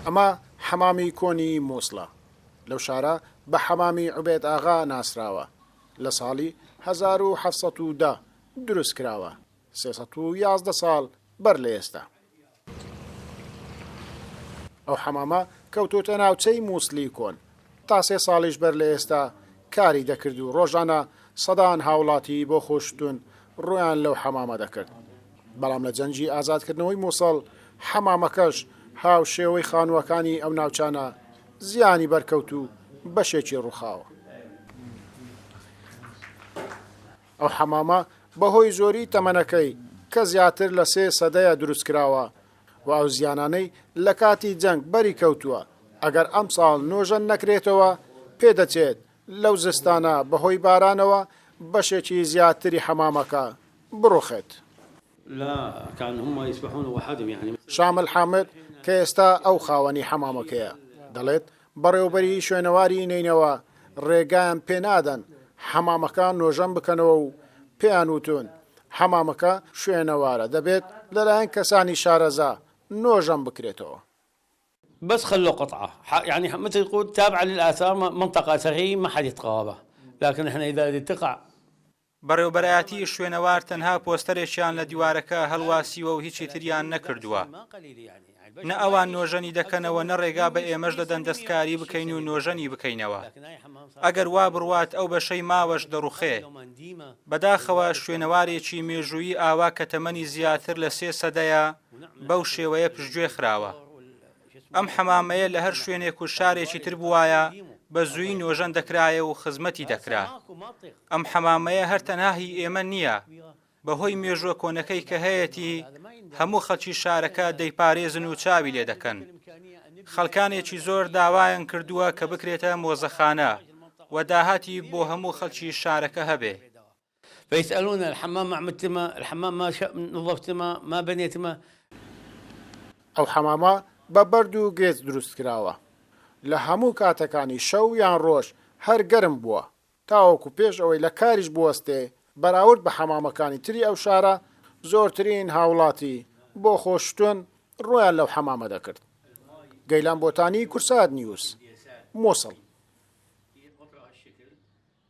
ئەمە حەمامی کۆنی مووسڵە لەو شارە بە حەمامی عوبێد ئاغا ناسراوە لە ساڵی 1710 دروست کراوە 311 ساڵ بەر لە ئێستا. ئەو حەمامە کەوتۆتە ناوچەی مووسڵی کۆن تا 3 ساڵیش بەر لە ئێستا کاری دەکرد و ڕۆژانە سەدان هاوڵاتی بۆ خۆشتون ڕویان لەو حەمامە دەکرد. بەڵام لە جەنجی ئازادکردنەوەی مووسڵ حەمامەکەش هاو شێوەی خانووەکانی ئەو ناوچانە زیانی بەرکەوت و بەشێکی ڕووخاوە. ئەو حەمامە بەهۆی زۆری تەمەنەکەی کە زیاتر لە 3 سەدەیە دروست کراوە و ئەو زیانانەی لە کاتی جەنگ بەری کەوتووە ئەگەر ئەم ساڵ نۆژەن نەکرێتەوە پێدەچێت لەو زستانە بەهۆی بارانەوە بەشێکی زیاتری حەمامەکە بڕوخێت. شامل حامد کە ئێستا ئەو خاوەنی حەمامەکەیە دەڵێت بەڕێوەبەری شوێنەواری نینەوە ڕێگایان پێنادەن حەمامەکان نۆژەن بکەنەوە و پێیان وتون حەمامەکە شوێنەوارە دەبێت لەلایەن کەسانی شارەزا نۆژەن بکرێتەوە. بس خلوا قطعة يعني مثل يقول تابعة للآثار منطقة أثرية ما حد يتقربها لكن احنا إذا تقع بەڕێوبەرایەتی شوێنەوار تەنها پۆستەرێکیان لە دیوارەکە هەڵواسیوە و هیچی تریان نەکردووە. نە ئەوان نۆژەنی دەکەنەوە نە ڕێگا بە ئێمەش دەدەن دەستکاری بکەین و نۆژەنی بکەینەوە. ئەگەر وا بڕوات ئەو بەشەی ماوەش دەڕوخێ. بەداخەوە شوێنەوارێکی مێژووی ئاوا کە تەمەنی زیاتر لە 3 سەدەیە بەو شێوەیە پشتگوێ خراوە. ئەم حەمامەیە لە هەر شوێنێک و شارێکی تر بوایە بە زووی نۆژەن دەکرایە و خزمەتی دەکرا. ئەم حەمامەیە هەر تەنها هی ئێمە نییە بەهۆی مێژووە کۆنەکەی کە هەیەی هەموو خەڵکی شارەکە دەیپارێزن و چاوی لێ دەکەن. خەڵکانێکی زۆر داوایان کردووە کە بکرێتە مۆزەخانە و داهاتی بۆ هەموو خەڵکی شارەکە هەبێ. فيسألون الحمام ما عملتما الحمام ما نظفتما ما بنيتما. ئەو حەمامە بە بەرد و گێز دروست کراوە لە هەموو کاتەکانی شەو یان ڕۆژ هەر گەرم بووە تاوەکو پێش ئەوەی لە کاریش بوەستێ بەراورد بە حەمامەکانی تری ئەو شارە زۆرترین هاوڵاتی بۆ خۆشتن ڕۆیان لەو حەمامە دەکرد. گەیلان بۆتانی کورساد نیوز مووسڵ.